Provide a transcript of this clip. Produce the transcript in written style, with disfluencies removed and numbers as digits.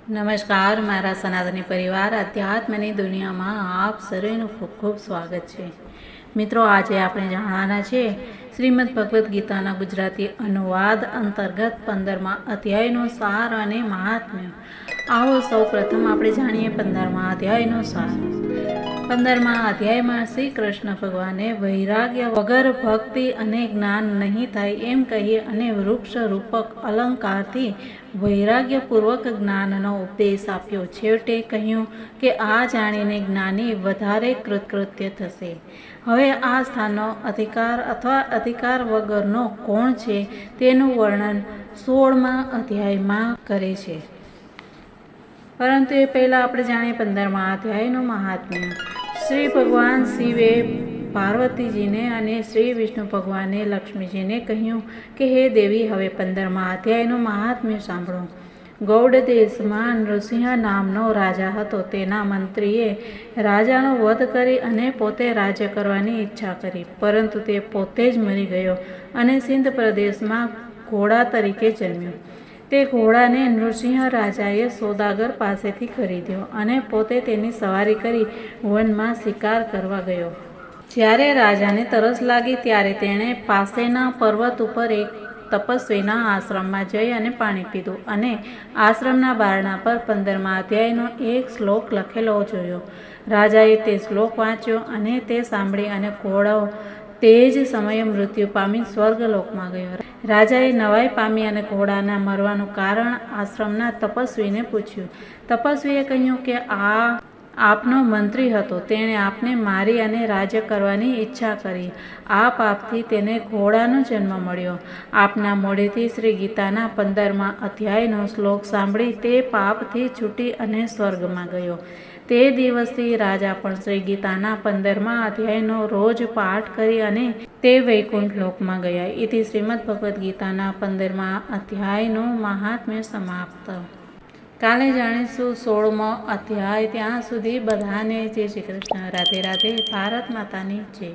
નમસ્કાર મારા સનાતની પરિવાર અધ્યાત્મની દુનિયામાં આપ સર્વેનું ખૂબ ખૂબ સ્વાગત છે। મિત્રો, આજે આપણે જાણવાના છે શ્રીમદ ભગવદ્ ગીતાના ગુજરાતી અનુવાદ અંતર્ગત 15મા અધ્યાયનો સાર અને મહાત્મ્ય। આવો સૌ પ્રથમ આપણે જાણીએ 15મા અધ્યાયનો સાર। 15મા અધ્યાયમાં શ્રી કૃષ્ણ ભગવાને વૈરાગ્ય વગર ભક્તિ અને જ્ઞાન નહીં થાય એમ કહી અને વૃક્ષ રૂપક અલંકારથી વૈરાગ્યપૂર્વક જ્ઞાનનો ઉપદેશ આપ્યો। છેવટે કહ્યું કે આ જાણીને જ્ઞાની વધારે કૃતકૃત્ય થશે। હવે આ સ્થાનનો અધિકાર અથવા અધિકાર વગરનો કોણ છે તેનું વર્ણન 16મા અધ્યાયમાં કરે છે। પરંતુ એ પહેલાં આપણે જાણીએ 15મા અધ્યાયનું મહાત્મ્ય। શ્રી ભગવાન શિવે પાર્વતીજીને અને શ્રી વિષ્ણુ ભગવાને લક્ષ્મીજીને કહ્યું કે હે દેવી, હવે 15મા અધ્યાયનું મહાત્મ્ય સાંભળો। ગૌડ દેશમાં નૃસિંહ નામનો રાજા હતો। તેના મંત્રીએ રાજાનો વધ કરી અને પોતે રાજ્ય કરવાની ઈચ્છા કરી, પરંતુ તે પોતે જ મરી ગયો અને સિંધ પ્રદેશમાં ઘોડા તરીકે જન્મ્યો। તે ઘોડાને નૃસિંહ રાજાએ સોદાગર પાસેથી ખરીદ્યો અને પોતે તેની સવારી કરી વનમાં શિકાર કરવા ગયો। જ્યારે રાજાને તરસ લાગી ત્યારે તેણે પાસેના પર્વત ઉપર એક તપસ્વીના આશ્રમમાં જઈ અને પાણી પીધું અને આશ્રમના બારણા પર 15મા અધ્યાયનો એક શ્લોક લખેલો જોયો। રાજાએ તે શ્લોક વાંચ્યો અને તે સાંભળી અને ઘોડો તે જ સમયે મૃત્યુ પામી સ્વર્ગલોકમાં ગયો। રાજાએ નવાઈ પામી અને ઘોડાના મરવાનું કારણ આશ્રમના તપસ્વીને પૂછ્યું। તપસ્વીએ કહ્યું કે આ આપનો મંત્રી હતો, તેણે આપને મારી અને રાજ્ય કરવાની ઈચ્છા કરી। આ પાપથી તેને ઘોડાનો જન્મ મળ્યો। આપના મોઢેથી શ્રી ગીતાના 15મા અધ્યાયનો શ્લોક સાંભળી તે પાપથી છૂટી અને સ્વર્ગમાં ગયો। તે દિવસથી રાજા પણ શ્રી ગીતાના 15મા અધ્યાયનો રોજ પાઠ કરી અને તે વૈકુંઠ લોકમાં ગયા। ઇતિ શ્રીમદ ભગવદ્ ગીતાના 15મા અધ્યાયનું મહાત્મ્ય સમાપ્ત। કાલે જાણીશું 16મો અધ્યાય। ત્યાં સુધી બધાને જય શ્રી કૃષ્ણ, રાધે રાધે, ભારત માતાની જય।